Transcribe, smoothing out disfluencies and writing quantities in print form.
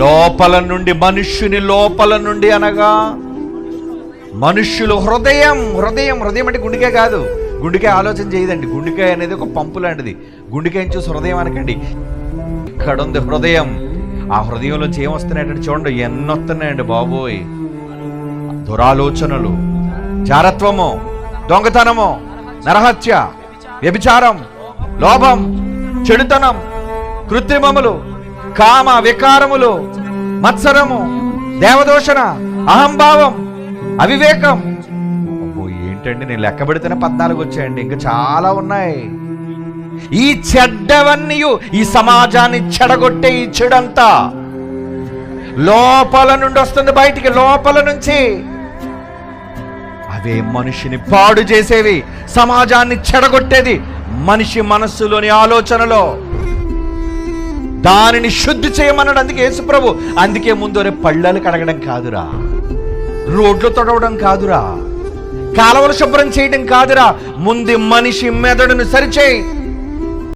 లోపల నుండి, మనుష్యుని లోపల నుండి అనగా మనుష్యులు హృదయం అంటే గుండెకాయ కాదు. గుండెకాయ ఆలోచన చేయదండి. గుండెకాయ అనేది ఒక పంపు లాంటిది. గుండెకాయని చూసి హృదయం అనకండి. ఇక్కడ ఉంది హృదయం. ఆ హృదయంలోంచి ఏమొస్తున్నాయంటే చూడండి, ఎన్నొస్తున్నాయండి బాబోయ్. దురాలోచనలు, జారత్వము, దొంగతనము, నరహత్య, వ్యభిచారం, లోభం, చెడుతనం, కృత్రిమములు, కామ వికారములు, మత్సరము, దేవదూషణ, అహంభావం, అవివేకం. ఏంటండి, నేను లెక్క పెడితేనే 14 వచ్చాయండి. ఇంకా చాలా ఉన్నాయి. ఈ చెడ్డవన్నీ, ఈ సమాజాన్ని చెడగొట్టే ఈ చెడంతా లోపల నుండి వస్తుంది బయటికి. లోపల నుంచి అవే మనిషిని పాడు చేసేవి, సమాజాన్ని చెడగొట్టేది మనిషి మనస్సులోని ఆలోచనలో. దానిని శుద్ధి చేయమన్నాడు అందుకే యేసుప్రభు. అందుకే ముందు పళ్ళలు కడగడం కాదురా, రోడ్లు తొడవడం కాదురా, కాలువలు శుభ్రం చేయడం కాదురా, ముందు మనిషి మెదడును సరిచేయి.